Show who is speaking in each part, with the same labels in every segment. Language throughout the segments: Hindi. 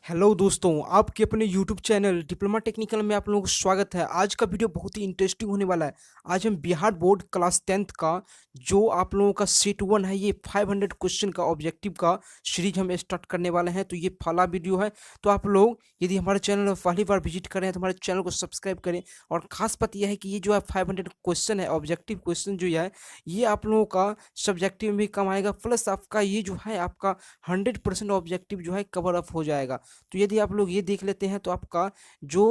Speaker 1: हेलो दोस्तों, आपके अपने यूट्यूब चैनल डिप्लोमा टेक्निकल में आप लोगों को स्वागत है। आज का वीडियो बहुत ही इंटरेस्टिंग होने वाला है। आज हम बिहार बोर्ड क्लास 10th का जो आप लोगों का सेट 1 है, ये 500 क्वेश्चन का ऑब्जेक्टिव का सीरीज हम स्टार्ट करने वाले हैं। तो ये पहला वीडियो है। तो आप लोग यदि हमारे चैनल में पहली बार विजिट करें तो हमारे चैनल को सब्सक्राइब करें। और खास बात यह है कि ये जो है 500 क्वेश्चन है, ऑब्जेक्टिव क्वेश्चन जो है, ये आप लोगों का सब्जेक्टिव में भी कम आएगा, प्लस आपका ये जो है आपका 100% ऑब्जेक्टिव जो है कवर अप हो जाएगा। तो यदि आप लोग ये देख लेते हैं तो आपका जो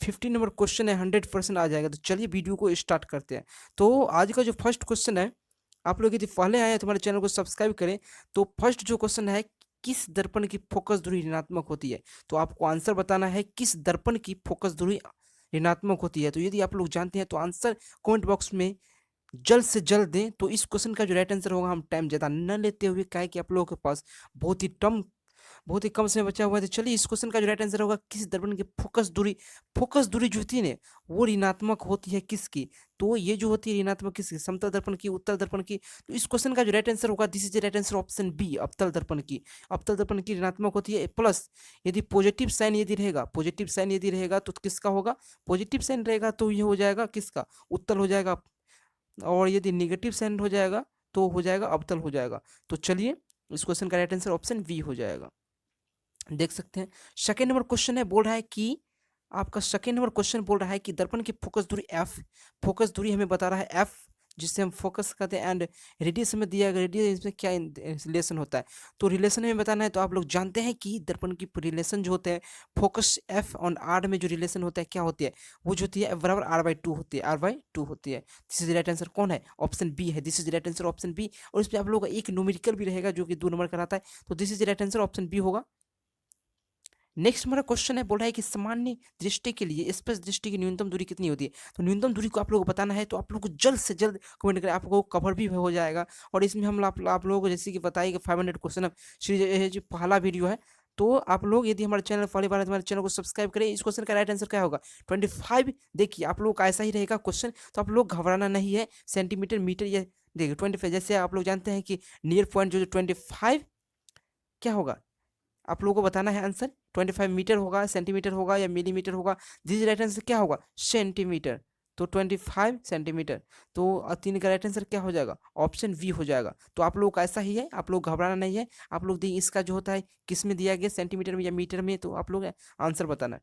Speaker 1: 50 नंबर क्वेश्चन है 100% आ जाएगा। तो चलिए वीडियो को स्टार्ट करते हैं। तो आज का जो फर्स्ट क्वेश्चन है, आप लोग यदि पहले आए हैं तो हमारे चैनल को सब्सक्राइब करें। तो फर्स्ट जो क्वेश्चन है, किस दर्पण की फोकस दूरी ऋणात्मक होती है? तो आपको आंसर बताना है किस दर्पण की फोकस दूरी ऋणात्मक होती है। तो यदि आप लोग जानते हैं तो आंसर कमेंट बॉक्स में जल्द से जल्द दें। तो इस क्वेश्चन का जो राइट आंसर होगा, हम टाइम ज़्यादा न लेते हुए, क्या है कि आप लोगों के पास बहुत ही कम समय बचा हुआ है। तो चलिए इस क्वेश्चन का जो राइट आंसर होगा, किस दर्पण की फोकस दूरी जो होती है ना, वो ऋणात्मक होती है किसकी? तो ये जो होती है ऋणात्मक किसकी? समतल दर्पण की, उत्तल दर्पण की। तो इस क्वेश्चन का जो राइट आंसर होगा, this is right answer option B, अवतल दर्पण की। अवतल दर्पण की ऋणात्मक होती है। प्लस यदि पॉजिटिव साइन यदि रहेगा तो किसका होगा? पॉजिटिव साइन रहेगा तो ये हो जाएगा किसका? उत्तल हो जाएगा। और यदि निगेटिव साइन हो जाएगा तो हो जाएगा अवतल हो जाएगा। तो चलिए इस क्वेश्चन का राइट आंसर ऑप्शन बी हो जाएगा। देख सकते हैं सेकेंड नंबर क्वेश्चन है, बोल रहा है कि आपका सेकेंड नंबर क्वेश्चन बोल रहा है कि दर्पण की फोकस दूरी एफ, फोकस दूरी हमें बता रहा है एफ, जिससे हम फोकस करते हैं। एंड रेडियस में दिया गया, रेडियस इसमें क्या रिलेशन होता है? तो रिलेशन में बताना है। तो आप लोग जानते हैं कि दर्पण की रिलेशन जो होते हैं, फोकस एफ ऑन आर में जो रिलेशन होता है क्या होती है? वो जो होती है बराबर R/2 होती है, R/2 होती है। दिस इज राइट आंसर कौन है? ऑप्शन बी है। This is right answer option B. और इसमें आप लोगों का एक न्यूमेरिकल भी रहेगा जो कि 2 नंबर का रहता है। तो this is right answer option B होगा। नेक्स्ट हमारा क्वेश्चन है, बोल रहा है कि सामान्य दृष्टि के लिए स्पष्ट दृष्टि की न्यूनतम दूरी कितनी होती है? तो न्यूनतम दूरी को आप लोगों को बताना है। तो आप लोगों को जल्द से जल्द कमेंट करें, आप लोगों को कवर भी हो जाएगा। और इसमें हम आप लोगों को जैसे कि बताइए कि 500 क्वेश्चन सीरीज जो पहला वीडियो है। तो आप लोग यदि हमारे चैनल पहली बार है तो हमारे चैनल को सब्सक्राइब करें। इस क्वेश्चन का राइट आंसर क्या होगा? 25। देखिए आप लोगों का ऐसा ही रहेगा क्वेश्चन, तो आप लोग घबराना नहीं है। सेंटीमीटर मीटर या देखिए 25, जैसे आप लोग जानते हैं कि नियर पॉइंट जो 25 क्या होगा, आप लोगों को बताना है आंसर। 25 मीटर होगा, सेंटीमीटर होगा या मिलीमीटर होगा? दिस राइट आंसर क्या होगा? सेंटीमीटर। तो 25 सेंटीमीटर। तो 3 का राइट आंसर क्या हो जाएगा? ऑप्शन वी हो जाएगा। तो आप लोग का ऐसा ही है, आप लोग घबराना नहीं है। आप लोग देखिए इसका जो होता है किस में दिया गया, सेंटीमीटर में या मीटर में? तो आप लोग आंसर बताना है।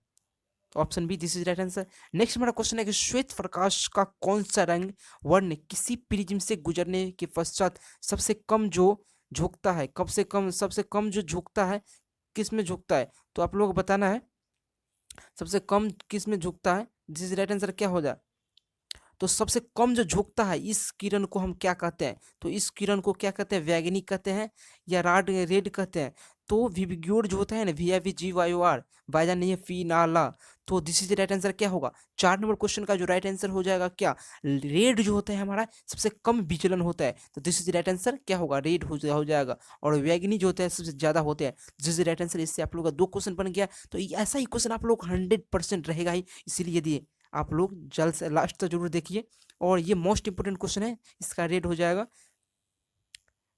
Speaker 1: तो option B, this is right answer. Next हमारा क्वेश्चन है कि श्वेत प्रकाश का कौन सा रंग वर्ण किसी प्रिज्म से गुजरने के पश्चात सबसे कम जो झुकता है, कब से कम सबसे कम जो झुकता है, किस में झुकता है? तो आप लोग को बताना है सबसे कम किस में झुकता है। दिस इज राइट आंसर क्या हो जाए? तो सबसे कम जो झुकता है इस किरण को हम क्या कहते हैं? तो इस किरण को क्या कहते हैं? वैगनिक कहते हैं या राड रेड कहते हैं? तो विबग्योर जो होता है ना, VIVGYOR, बाइजा नहीं है फिनाला। तो दिस इज राइट आंसर क्या होगा? 4 नंबर क्वेश्चन का जो राइट आंसर हो जाएगा क्या? रेड जो होता है हमारा सबसे कम विचलन होता है। तो दिस इज राइट आंसर क्या होगा? रेड हो जाएगा। और वैगनी जो होता है सबसे ज्यादा होते हैं। This is right answer. इससे आप लोग का 2 क्वेश्चन बन गया। तो ऐसा ही क्वेश्चन आप लोग 100% रहेगा ही, इसीलिए दिए आप लोग जल्द से लास्ट तक जरूर देखिए। और ये मोस्ट इंपोर्टेंट क्वेश्चन है, इसका रेड हो जाएगा।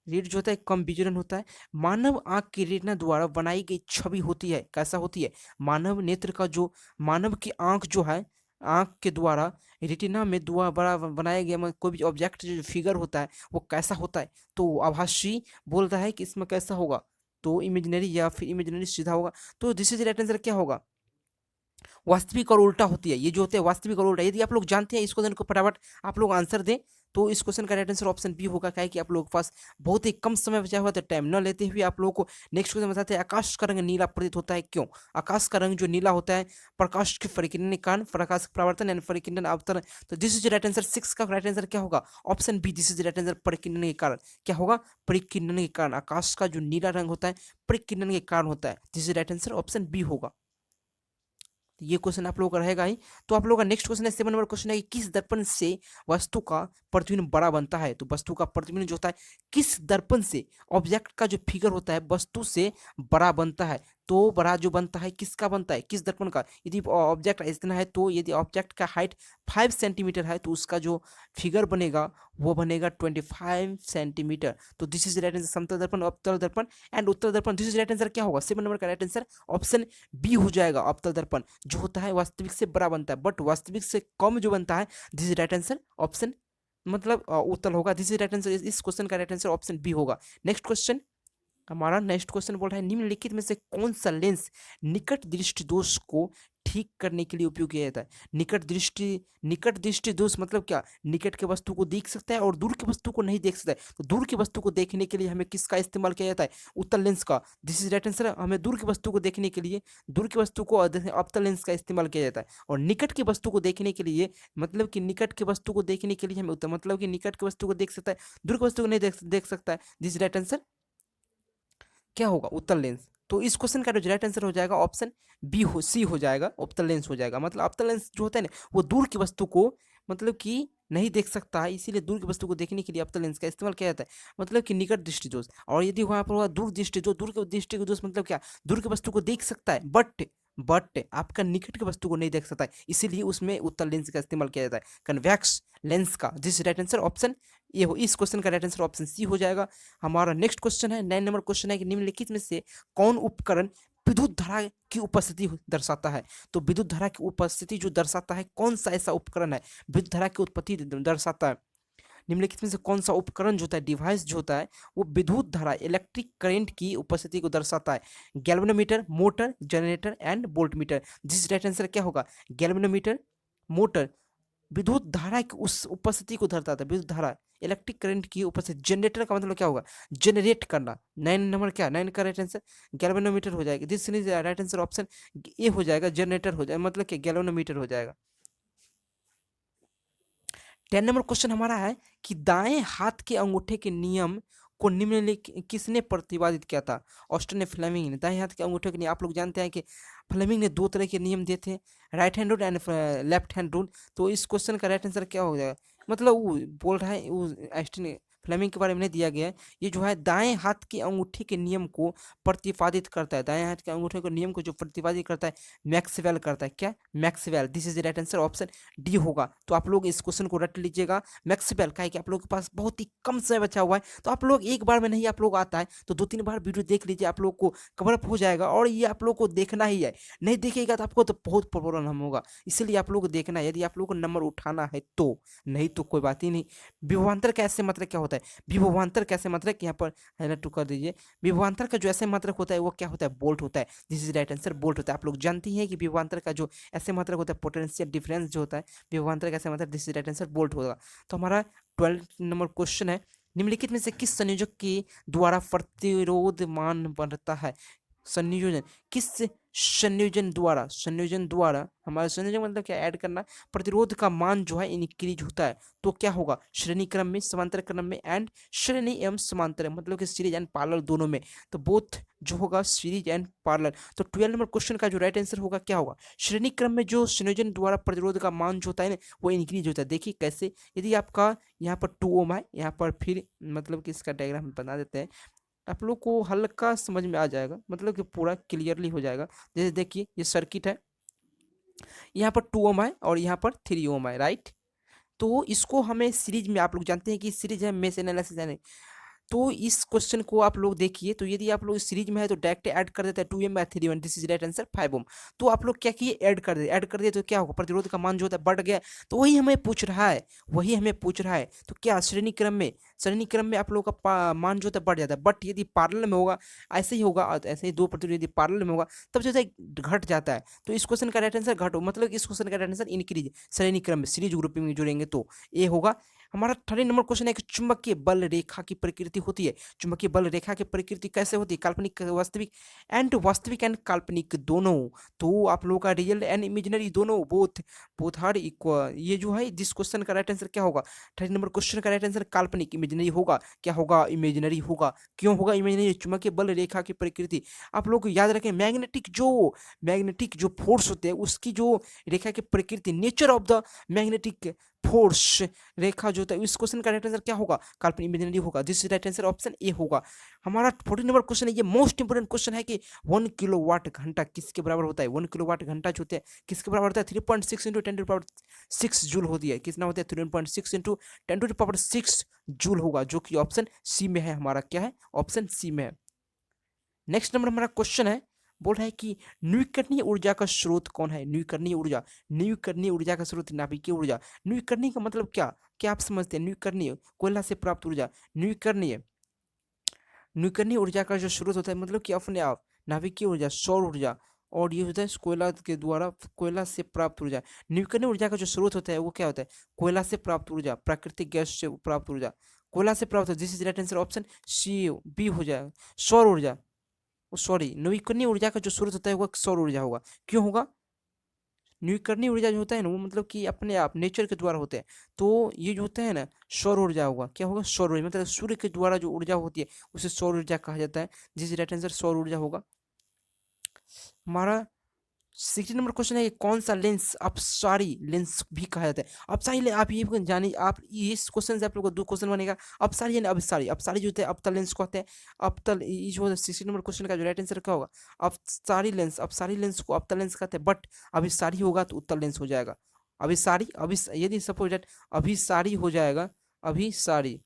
Speaker 1: रेड जो होता है कम विचलन होता है। मानव आंख की रेटिना द्वारा बनाई गई छवि होती है, कैसा होती है? मानव नेत्र का जो, मानव की आंख जो है, आंख के द्वारा रेटिना में दुआ बड़ा बनाया गया कोई भी ऑब्जेक्ट जो फिगर होता है वो कैसा होता है? तो आभासी बोलता है कि इसमें कैसा होगा? तो इमेजिनरी या फिर इमेजिनरी सीधा होगा। तो दिस इज राइट आंसर क्या होगा? वास्तविक और उल्टा होती है। ये जो होते हैं वास्तविक और उल्टा, यदि आप लोग जानते हैं इस क्वेश्चन को फटाफट आप लोग आंसर दें। तो इस क्वेश्चन का राइट आंसर ऑप्शन बी होगा। क्या है कि आप लोगों के पास बहुत ही कम समय बचा हुआ, तो टाइम न लेते हुए आप लोगों को नेक्स्ट क्वेश्चन बताते हैं। आकाश का रंग नीला प्रतीत होता है, क्यों? आकाश का रंग जो नीला होता है, प्रकाश के परिकिरण के कारण, प्रकाश परावर्तन यानी परिकिरण अवतरण। तो दिस इज राइट आंसर। 6 का राइट आंसर क्या होगा? Option B, this is right answer. परिकिरण के कारण क्या होगा? परिकिरण के कारण। आकाश का जो नीला रंग होता है परिकिरण के कारण होता है। This is right answer option B होगा। तो ये क्वेश्चन आप लोगों का रहेगा ही। तो आप लोगों का नेक्स्ट क्वेश्चन है, 7 नंबर क्वेश्चन है कि किस दर्पण से वस्तु का प्रतिबिंब बड़ा बनता है? तो वस्तु का प्रतिबिंब जो होता है किस दर्पण से, ऑब्जेक्ट का जो फिगर होता है वस्तु से बड़ा बनता है? तो बड़ा जो बनता है किसका बनता है, किस दर्पण का। यदि ऑब्जेक्ट इतना है तो यदि ऑब्जेक्ट का हाइट 5 सेंटीमीटर है तो उसका जो फिगर बनेगा वो बनेगा 25 सेंटीमीटर। तो दिस इज राइट आंसर, समतल दर्पण, अवतल दर्पण एंड उत्तल दर्पण। दिस इज राइट आंसर क्या होगा, 7 नंबर का राइट आंसर ऑप्शन बी हो जाएगा। अवतल दर्पण जो होता है वास्तविक से बड़ा बनता है, बट वास्तविक से कम जो बनता है, this is right answer option मतलब उत्तल होगा। दिस इज राइट आंसर, इस क्वेश्चन का राइट आंसर ऑप्शन बी होगा। नेक्स्ट क्वेश्चन, हमारा नेक्स्ट क्वेश्चन बोल रहा है निम्नलिखित में से कौन सा लेंस निकट दृष्टि दोष को ठीक करने के लिए उपयोग किया जाता है। निकट दृष्टि दोष मतलब क्या, निकट के वस्तु को देख सकता है और दूर की वस्तु को नहीं देख सकता है। तो दूर की वस्तु को देखने के लिए हमें किसका इस्तेमाल किया जाता है, उत्तल लेंस का। दिस इज राइट आंसर, हमें दूर की वस्तु को देखने के लिए दूर की वस्तु को अवतल लेंस का इस्तेमाल किया जाता है। और निकट की वस्तु को देखने के लिए मतलब कि निकट की वस्तु को देखने के लिए हमें उत्तल मतलब कि निकट की वस्तु को देख सकता है, दूर की वस्तु को नहीं देख सकता है। दिस राइट आंसर क्या होगा, उत्तल लेंस। तो इस क्वेश्चन का जो राइट आंसर हो जाएगा ऑप्शन बी हो, सी हो जाएगा, उत्तल लेंस हो जाएगा। मतलब उत्तल लेंस जो होता है ना वो दूर की वस्तु को मतलब कि नहीं देख सकता है, इसीलिए दूर की वस्तु को देखने के लिए उत्तल लेंस का इस्तेमाल किया जाता है। मतलब कि निकट दृष्टि दोष। और यदि वहां पर हुआ दूर दृष्टि दोष, दूर के दृष्टि दोष मतलब क्या, दूर की वस्तु को देख सकता है बट आपका निकट की वस्तु को नहीं देख सकता है, इसीलिए उसमें उत्तल लेंस का इस्तेमाल किया जाता है, कन्वेक्स लेंस का। दिस राइट आंसर ऑप्शन ये हो, इस क्वेश्चन का राइट आंसर ऑप्शन सी हो जाएगा। हमारा नेक्स्ट क्वेश्चन है 9 नंबर क्वेश्चन है कि निम्नलिखित में से कौन उपकरण विद्युत धारा की उपस्थिति दर्शाता है। तो विद्युत धारा की उपस्थिति जो दर्शाता है, कौन सा ऐसा उपकरण है विद्युत धारा की उत्पत्ति दर्शाता है। निम्नलिखित में से कौन सा उपकरण जो होता है, डिवाइस जो होता है, वो विद्युत धारा इलेक्ट्रिक करंट की उपस्थिति को दर्शाता है। Galvanometer, motor, generator and voltmeter. This right answer क्या होगा, गैल्वेनोमीटर, मोटर विद्युत धारा की उस उपस्थिति को दर्शाता है, विद्युत धारा इलेक्ट्रिक करंट की उपस्थिति। जनरेटर का मतलब क्या होगा, जनरेट करना। 9 नंबर क्या, 9 का राइट आंसर गैल्वेनोमीटर हो जाएगा। This is right answer option A हो जाएगा, जनरेटर हो जाएगा, मतलब कि गैल्वेनोमीटर हो जाएगा। 10 नंबर क्वेश्चन हमारा है कि दाएं हाथ के अंगूठे के नियम को निम्नलिखित किसने प्रतिपादित किया था। ऑस्टन ने, फ्लेमिंग ने। दाएं हाथ के अंगूठे के नियम आप लोग जानते हैं कि फ्लेमिंग ने 2 तरह के नियम दिए थे, right hand rule and left hand rule. तो इस क्वेश्चन का राइट आंसर क्या हो जाएगा, मतलब वो बोल रहा है, वो ऑस्टन फ्लेमिंग के बारे में नहीं दिया गया है। ये जो है दाएं हाथ के अंगूठे के नियम को प्रतिपादित करता है, दाएं हाथ के अंगूठे के नियम को जो प्रतिपादित करता है मैक्सवेल करता है। क्या, Maxwell. This is right answer option D होगा। तो आप लोग इस क्वेश्चन को रट लीजिएगा, मैक्सवेल का है कि आप लोगों के पास बहुत ही कम समय बचा हुआ है, तो आप लोग एक बार में नहीं आप लोग आता है तो 2-3 बार वीडियो देख लीजिए, आप लोग को कवर अप हो जाएगा। और ये आप लोग को देखना ही है, नहीं देखेगा तो आपको तो बहुत प्रॉब्लम होगा, इसलिए आप लोग को देखना है, यदि आप लोग को नंबर उठाना है तो, नहीं तो कोई बात ही नहीं। विभवांतर का ऐसे मात्रक क्या होता है, विभवांतर कैसे मात्रक यहाँ पर हाईलाइट टू कर दीजिए। विभवांतर का जो ऐसे मात्रक होता है वो क्या होता है, बोल्ट होता है। This is right answer, bolt होता है। आप लोग जानते हैं कि विभवांतर का जो ऐसे मात्रक होता है पोटेंशियल डिफरेंस जो होता है, विभवांतर कैसे मतलब, this is right answer bolt होगा। तो हमारा 12 नंबर क्वेश्चन है, निम्नलिखित में से किस संयोजक के द्वारा प्रतिरोध मान बढ़ता है। संयोजन, किस संयोजन द्वारा हमारा संयोजन मतलब क्या, ऐड करना, प्रतिरोध का मान जो है इंक्रीज होता है। तो क्या होगा, श्रेणी क्रम में, समांतर क्रम में एंड श्रेणी एवं समांतर, मतलब कि सीरीज एंड पैरेलल दोनों में। तो बोथ जो होगा सीरीज एंड पैरेलल। तो 12 नंबर क्वेश्चन का जो राइट आंसर होगा क्या होगा, श्रेणी क्रम में जो संयोजन द्वारा प्रतिरोध का मान जो होता है ना वो इंक्रीज होता है। देखिए कैसे, यदि आपका यहाँ पर 2 ओम है, यहाँ पर फिर मतलब कि इसका डायग्राम बना देते हैं, आप लोग को हल्का समझ में आ जाएगा, मतलब कि पूरा क्लियरली हो जाएगा। जैसे देखिए ये सर्किट है, यहाँ पर 2 ओम है और यहाँ पर 3 ओम है, राइट। तो इसको हमें सीरीज में, आप लोग जानते हैं कि सीरीज है, मेश एनालिसिस है। तो इस क्वेश्चन को आप लोग देखिए, तो यदि आप लोग सीरीज में है तो डायरेक्ट ऐड कर देता है 2m by 3m, this is right answer 5 ohm. तो आप लोग क्या किए, ऐड कर दिए तो क्या होगा, प्रतिरोध का मान जो होता है बढ़ गया। तो वही हमें पूछ रहा है, तो क्या श्रेणी क्रम में आप लोग का मान जो होता है बढ़ जाता है, बट यदि पैरेलल में होगा ऐसे ही होगा, ऐसे ही 2 प्रतिरोध यदि पैरेलल में होगा तब जो है घट जाता है। तो इस क्वेश्चन का राइट आंसर घट, मतलब इस क्वेश्चन का राइट आंसर इंक्रीज, श्रेणी क्रम में सीरीज ग्रुपिंग में जोड़ेंगे तो ये होगा। हमारा 13 नंबर क्वेश्चन है कि चुंबकीय बल रेखा की प्रकृति होती है। चुंबकीय बल रेखा की प्रकृति कैसे होती है, काल्पनिक वास्तविक एंड काल्पनिक दोनों। तो आप लोगों का रियल एंड इमेजिनरी दोनों, बोथ आर इक्वल। ये जो है जिस क्वेश्चन का राइट आंसर क्या होगा, 13 नंबर क्वेश्चन का राइट आंसर काल्पनिक, इमेजिनरी होगा। क्या होगा, इमेजिनरी होगा। क्यों होगा इमेजिनरी, चुंबकीय बल रेखा की प्रकृति आप लोग को याद रखें, मैग्नेटिक जो फोर्स होते हैं उसकी जो रेखा की प्रकृति, nature of the magnetic force रेखा जो होता है, इस क्वेश्चन का राइट आंसर क्या होगा? काल्पनिक इमेजिनरी होगा। This is right answer, option A होगा। हमारा 14 नंबर क्वेश्चन है, ये मोस्ट इंपोर्टेंट क्वेश्चन है कि 1 किलोवाट घंटा किसके बराबर होता है? 1 किलोवाट घंटा जो होता है किसके बराबर होता है? 3.6 इंटू 10 टू पावर 6 जूल होती है। कितना होता है? 3.6 इंटू 10 टू पावर 6 जूल होगा, जो कि ऑप्शन सी में है। हमारा क्या है? ऑप्शन सी में है। नेक्स्ट नंबर हमारा क्वेश्चन है, बोल रहा है कि नवीकरणीय ऊर्जा का स्रोत कौन है? नवीकरणीय ऊर्जा, नवीकरणीय ऊर्जा का स्रोत नाभिकीय ऊर्जा। नवीकरणीय का मतलब क्या क्या आप समझते हैं? नवीकरणीय कोयला से प्राप्त ऊर्जा। नवीकरणीय नवीकरणीय ऊर्जा का जो स्रोत होता है मतलब कि अपने आप नाभिकीय ऊर्जा, सौर ऊर्जा, और ये होता है कोयला के द्वारा, कोयला से प्राप्त ऊर्जा। नवीकरणीय ऊर्जा का जो स्रोत होता है वो क्या होता है? कोयला से प्राप्त ऊर्जा, प्राकृतिक गैस से प्राप्त ऊर्जा, कोयला से प्राप्त। This is right answer, option C B हो जाएगा। सौर ऊर्जा, सॉरी, नवीकरणीय ऊर्जा का जो स्रोत होता है वो सौर ऊर्जा होगा। क्यों होगा? नवीकरणीय ऊर्जा जो होता है ना वो मतलब कि अपने आप नेचर के द्वारा होते हैं, तो ये जो होता है ना सौर ऊर्जा होगा। क्या होगा? सौर ऊर्जा, मतलब सूर्य के द्वारा जो ऊर्जा होती है उसे सौर ऊर्जा कहा जाता है। जिस राइट आंसर सौर ऊर्जा होगा। हमारा 60 नंबर क्वेश्चन है कि कौन सा लेंस अपसारी लेंस भी कहा जाता है? अपसारी आप ये जानिए, आप इस क्वेश्चन से आप लोग को 2 क्वेश्चन बनेगा। अपसारी यानी अभिसारी। अपसारी जो होता है अवतल लेंस को कहते हैं। अवतल, ये जो 60 नंबर क्वेश्चन का जो राइट आंसर क्या होगा? अपसारी लेंस, अपसारी लेंस को अवतल लेंस कहते हैं, बट अभिसारी होगा तो उत्तल लेंस हो जाएगा। अभिसारी, यदि सपोज दैट अभिसारी हो जाएगा, अभिसारी,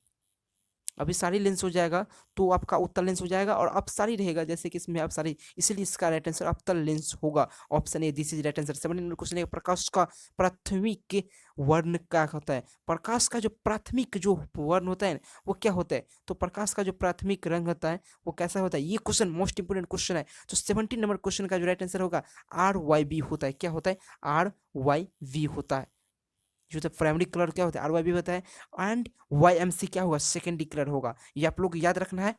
Speaker 1: अभिसारी लेंस हो जाएगा तो आपका उत्तल लेंस हो जाएगा, और अपसारी रहेगा जैसे कि इसमें अपसारी, इसीलिए इसका राइट आंसर अवतल लेंस होगा। Option A, this is right answer. 17 number question है, प्रकाश का प्राथमिक वर्ण क्या होता है? प्रकाश का जो प्राथमिक जो वर्ण होता है वो क्या होता है? तो प्रकाश का जो प्राथमिक रंग होता है वो कैसा होता है? ये क्वेश्चन मोस्ट इंपोर्टेंट क्वेश्चन है। तो 17 नंबर क्वेश्चन का जो राइट आंसर होगा RYB होता है। क्या होता है? RYV होता है। जो होता है प्राइमरी कलर क्या होता है? RYB होता है। एंड YMC क्या होगा? सेकेंडरी कलर होगा। ये आप लोग याद रखना है।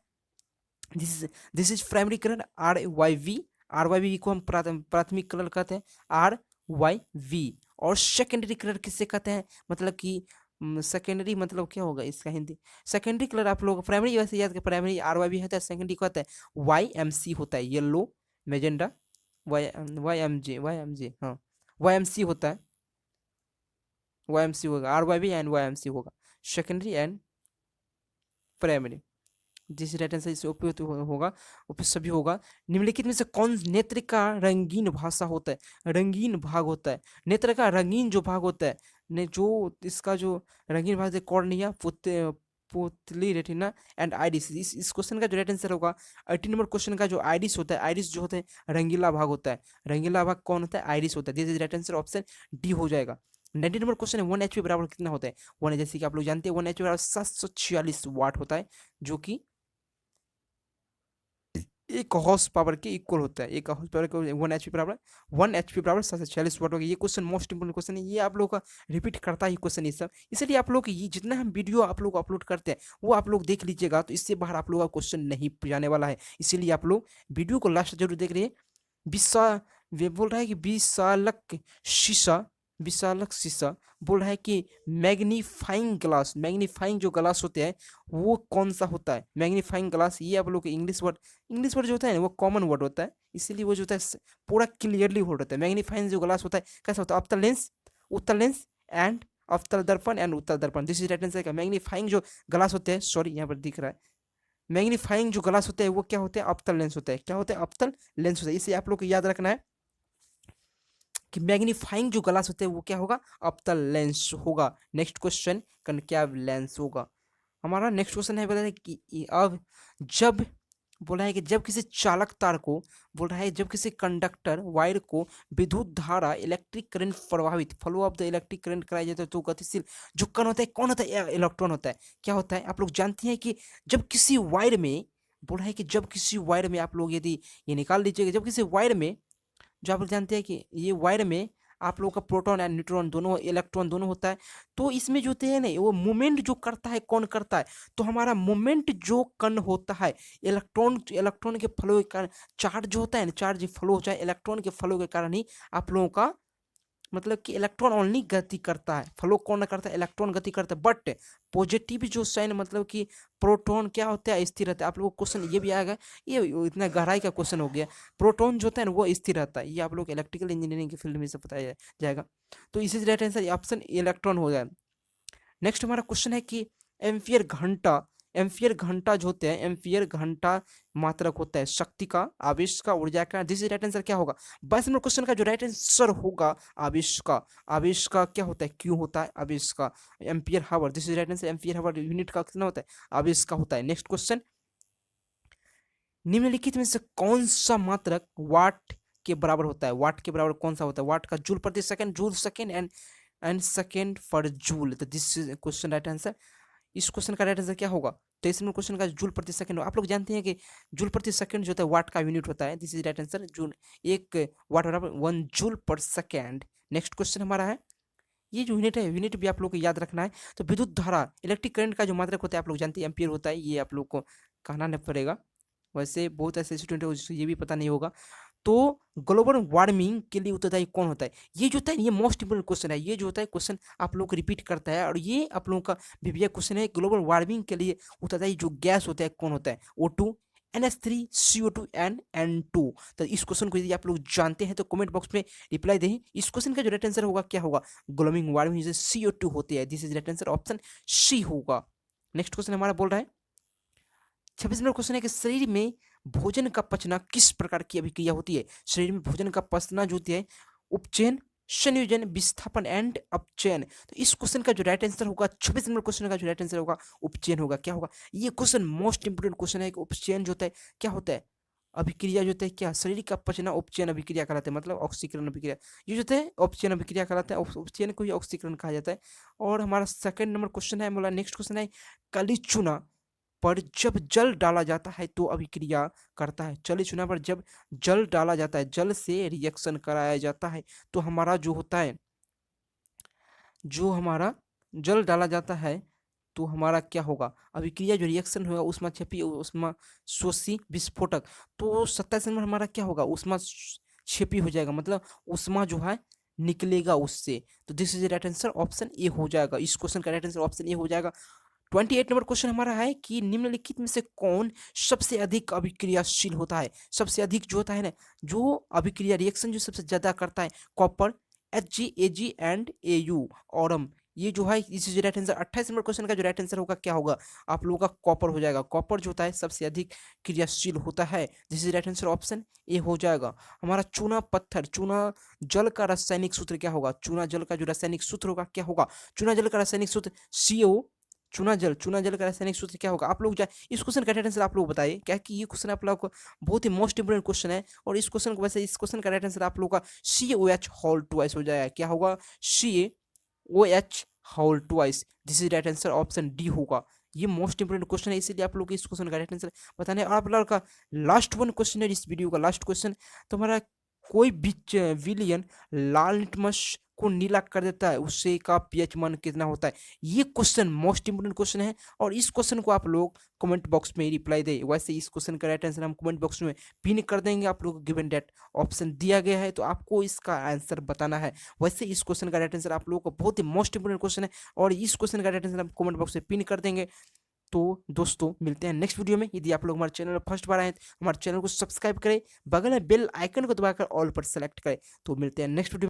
Speaker 1: This is primary colour RYV। RYV को हम प्राथमिक कलर कहते हैं, RYV। और सेकेंडरी कलर किससे कहते हैं? मतलब कि सेकेंडरी मतलब क्या होगा इसका हिंदी? सेकेंडरी कलर आप लोग प्राइमरी वैसे याद कर, प्राइमरी RYV होता है, सेकेंडरी को होता है YMC होता है, येलो मैजेंडा, YMJ, हाँ YMC होता है। YMC होगा, RYB एंड YMC होगा, सेकेंडरी एंड प्राइमरी। जिस राइट आंसर इससे उपयुक्त होगा, उपयुक्त सभी होगा। निम्नलिखित में से कौन नेत्र का रंगीन भाषा होता है? रंगीन भाग होता है। नेत्र का रंगीन जो भाग होता है, ने जो इसका जो रंगीन भाग है, कॉर्निया, पुतली रेटिना एंड आइरिस। इस क्वेश्चन का जो राइट आंसर होगा 18 नंबर क्वेश्चन का जो आइरिस होता है, आइरिस जो होता है रंगीला भाग होता है। रंगीला भाग कौन होता है? आइरिस होता है। This is right answer, option D हो जाएगा। 19 नंबर क्वेश्चन है, 1 HP बराबर कितना होता है? 1 जैसे कि आप लोग जानते हैं 1 HP बराबर 746 वाट होता है, जो कि एक हॉर्स पावर के इक्वल होता है। एक हॉर्स पावर के 1 HP बराबर 746 वाट होगा। ये क्वेश्चन मोस्ट इंपोर्टेंट क्वेश्चन है, ये आप लोगों का रिपीट करता ही क्वेश्चन ये सब, इसलिए आप लोग ये जितना हम वीडियो आप लोग अपलोड करते हैं वो आप लोग देख लीजिएगा, तो इससे बाहर आप लोगों का क्वेश्चन नहीं जाने वाला है। इसीलिए आप लोग वीडियो को लास्ट जरूर देख रहिए। विशा वे बोल रहा है कि शीशा विशालक शीशा बोल रहा है कि मैग्नीफाइंग ग्लास, मैग्नीफाइंग जो ग्लास होते हैं वो कौन सा होता है? मैग्नीफाइंग ग्लास, ये आप लोग इंग्लिश वर्ड जो होता है ना वो कॉमन वर्ड होता है, इसीलिए वो जो होता है पूरा क्लियरली वर्ड होता है। मैग्नीफाइंग जो ग्लास होता है कैसा होता है? अवतल लेंस, उत्तल लेंस एंड अवतल दर्पण एंड उत्तल दर्पण। दिस इज राइट आंसर का मैग्नीफाइंग जो ग्लास होते हैं, सॉरी यहाँ पर दिख रहा है, मैग्नीफाइंग जो ग्लास होते हैं वो क्या होते हैं? अवतल लेंस होता है। क्या होता है? अवतल लेंस होता है। इसे आप लोग को याद रखना है कि मैग्नीफाइंग जो ग्लास होते हैं वो क्या होगा? अवतल लेंस होगा। नेक्स्ट क्वेश्चन कनकैव लेंस होगा। हमारा नेक्स्ट क्वेश्चन है, बोला है कि अब जब बोला है कि जब किसी चालक तार को, बोल रहा है जब किसी कंडक्टर वायर को विद्युत धारा इलेक्ट्रिक करंट प्रभावित, flow of the electric current कराया जाता है, तो गतिशील जो कण होता है कौन होता है? इलेक्ट्रॉन होता है। क्या होता है? आप लोग जानते हैं कि जब किसी वायर में, बोल रहा है कि जब किसी वायर में आप लोग यदि ये निकाल लीजिएगा, जब किसी वायर में, जो आप लोग जानते हैं कि ये वायर में आप लोगों का प्रोटॉन एंड न्यूट्रॉन दोनों, इलेक्ट्रॉन दोनों होता है, तो इसमें जो होते हैं ना वो मूवमेंट जो करता है कौन करता है? तो हमारा मूवमेंट जो कण होता है, इलेक्ट्रॉन, इलेक्ट्रॉन के फ्लो के कारण, चार्ज जो होता है ना, चार्ज फ्लो हो चाहे इलेक्ट्रॉन के फ्लो के कारण ही आप लोगों का मतलब कि इलेक्ट्रॉन ओनली गति करता है, फ्लो कौन करता है? इलेक्ट्रॉन गति करता है। बट पॉजिटिव जो साइन मतलब कि प्रोटॉन क्या होता है? स्थिर रहता है। आप लोगों को क्वेश्चन ये भी आएगा, ये इतना गहराई का क्वेश्चन हो गया। प्रोटॉन जो होता है ना वो स्थिर रहता है, ये आप लोग इलेक्ट्रिकल इंजीनियरिंग की फील्ड में से बताया जाएगा। तो इसी राइट आंसर ऑप्शन इलेक्ट्रॉन हो जाए। नेक्स्ट हमारा क्वेश्चन है कि एम्पियर घंटा जो होते हैं, एम्पियर घंटा मात्रक होता है शक्ति का, आवेश का, ऊर्जा का। दिस इज राइट आंसर क्या होगा? 22 नंबर क्वेश्चन का जो राइट आंसर होगा आवेश का क्या होता है? क्यों होता है आवेश का? Ampere hour. This is right answer. Ampere hour unit का कितना होता है? आवेश का होता है। नेक्स्ट क्वेश्चन, निम्नलिखित में से कौन सा मात्रक वाट के बराबर होता है? वाट के बराबर कौन सा होता है? वाट का जूल प्रति सेकंड, joule second and second for joule. तो this is question right answer. इस क्वेश्चन का राइट आंसर क्या होगा? तो इसमें क्वेश्चन का जूल प्रति सेकंड, आप लोग जानते हैं कि जूल प्रति सेकंड जो होता है वाट का यूनिट होता है। This is right answer. Joule, एक वाट बराबर 1 जूल पर सेकंड। नेक्स्ट क्वेश्चन हमारा है, ये जो यूनिट है, यूनिट भी आप लोग को याद रखना है। तो विद्युत धारा, इलेक्ट्रिक करंट का जो मात्रक होता है आप लोग जानते हैं एम्पियर होता है, ये आप लोग को कहना नहीं पड़ेगा। वैसे बहुत ऐसे स्टूडेंट है जिसको ये भी पता नहीं होगा। तो ग्लोबल वार्मिंग के लिए उत्तरदायी कौन होता है? ये जो होता है, ये मोस्ट इंपोर्टेंट क्वेश्चन है। ये जो होता है क्वेश्चन आप लोग को रिपीट करता है, और ये आप लोगों का विभिन्न क्वेश्चन है। ग्लोबल वार्मिंग के लिए उत्तरदायी जो गैस होता है कौन होता है? O2, NH3, CO2 and N2। तो इस क्वेश्चन को यदि आप लोग जानते हैं तो कमेंट बॉक्स में रिप्लाई दें। इस क्वेश्चन का जो राइट आंसर होगा क्या होगा? ग्लोबल वार्मिंग से CO2 होती है। This is right answer, option C होगा। नेक्स्ट क्वेश्चन हमारा बोल रहा है, 26 नंबर क्वेश्चन है कि शरीर में भोजन का पचना किस प्रकार की अभिक्रिया होती है? शरीर में भोजन का पचना जो होती है, उपचयन, संयोजन, विस्थापन एंड अपचयन। तो इस क्वेश्चन का जो राइट आंसर होगा, 26 नंबर क्वेश्चन का जो राइट आंसर होगा उपचयन होगा। क्या होगा? ये क्वेश्चन मोस्ट इंपोर्टेंट क्वेश्चन है कि उपचयन जो होता है क्या होता है? अभिक्रिया जो होता है क्या? शरीर का पचना उपचयन अभिक्रिया कहलाता है, मतलब ऑक्सीकरण अभिक्रिया। ये जो होता है उपचयन अभिक्रिया कहलाता है, उपचयन को ही ऑक्सीकरण कहा जाता है। और हमारा सेकंड नंबर क्वेश्चन है, बोला नेक्स्ट क्वेश्चन है, कली चूना पर जब जल डाला जाता है तो अभिक्रिया करता है। चलिए चुना पर जब जल डाला जाता है, जल से रिएक्शन कराया जाता है, तो हमारा जो होता है, जो हमारा जल डाला जाता है तो हमारा क्या होगा? अभिक्रिया जो रिएक्शन होगा उष्मा क्षेपी, उष्मा शोषी, विस्फोटक। तो 27 नंबर हमारा क्या होगा? उष्मा क्षेपी हो जाएगा, मतलब उष्मा जो है निकलेगा उससे। तो this is right answer, option A हो जाएगा। इस क्वेश्चन का राइट आंसर ऑप्शन ए हो जाएगा। 28 नंबर क्वेश्चन हमारा है कि निम्नलिखित में से कौन सबसे अधिक अभिक्रियाशील होता है? सबसे अधिक जो होता है ना, जो अभिक्रिया रिएक्शन जो सबसे ज्यादा करता है, copper, Hg, Ag and Au, Aurum. ये जो है इस राइट आंसर। 28 नंबर क्वेश्चन का जो राइट आंसर होगा क्या होगा? आप लोगों का कॉपर हो जाएगा। कॉपर जो होता है सबसे अधिक क्रियाशील होता है। This is right answer, option A हो जाएगा। हमारा चूना पत्थर, चूना जल का रासायनिक सूत्र क्या होगा? चूना जल का जो रासायनिक सूत्र होगा क्या होगा? चूना जल का रासायनिक सूत्र CO। चूना जल का रासायनिक सूत्र क्या होगा? आप लोग जाए इस क्वेश्चन का राइट आंसर आप लोग बताइए, क्या कि ये क्वेश्चन आप लोग को बहुत ही मोस्ट इंपोर्टेंट क्वेश्चन है। और इस क्वेश्चन को, वैसे इस क्वेश्चन का राइट आंसर आप लोग का COH होल ट्वाइस हो जाएगा। क्या होगा? COH whole twice. This is right answer, option D होगा। ये मोस्ट इंपोर्टेंट क्वेश्चन है, इसीलिए आप लोग इस क्वेश्चन का राइट आंसर बताने। और आप लोग का लास्ट वन क्वेश्चन है इस वीडियो का, लास्ट क्वेश्चन। तो हमारा कोई भी विलियन लाल लिटमस को नीला कर देता है, उससे का पीएच मान कितना होता है? ये क्वेश्चन मोस्ट इंपोर्टेंट क्वेश्चन है, और इस क्वेश्चन को आप लोग कमेंट बॉक्स में रिप्लाई दे। वैसे इस क्वेश्चन का राइट आंसर हम कमेंट बॉक्स में पिन कर देंगे। आप लोग को गिवन डेट ऑप्शन दिया गया है, तो आपको इसका आंसर बताना है। वैसे इस क्वेश्चन का राइट आंसर आप लोगों को बहुत ही मोस्ट इंपोर्टेंट क्वेश्चन है, और इस क्वेश्चन का राइट आंसर हम कमेंट बॉक्स में पिन कर देंगे। तो दोस्तों मिलते हैं नेक्स्ट वीडियो में। यदि आप लोग हमारे चैनल पर फर्स्ट बार आए तो हमारे चैनल को सब्सक्राइब करें, बगल में बेल आइकन को दबाकर ऑल पर सेलेक्ट करें। तो मिलते हैं नेक्स्ट वीडियो।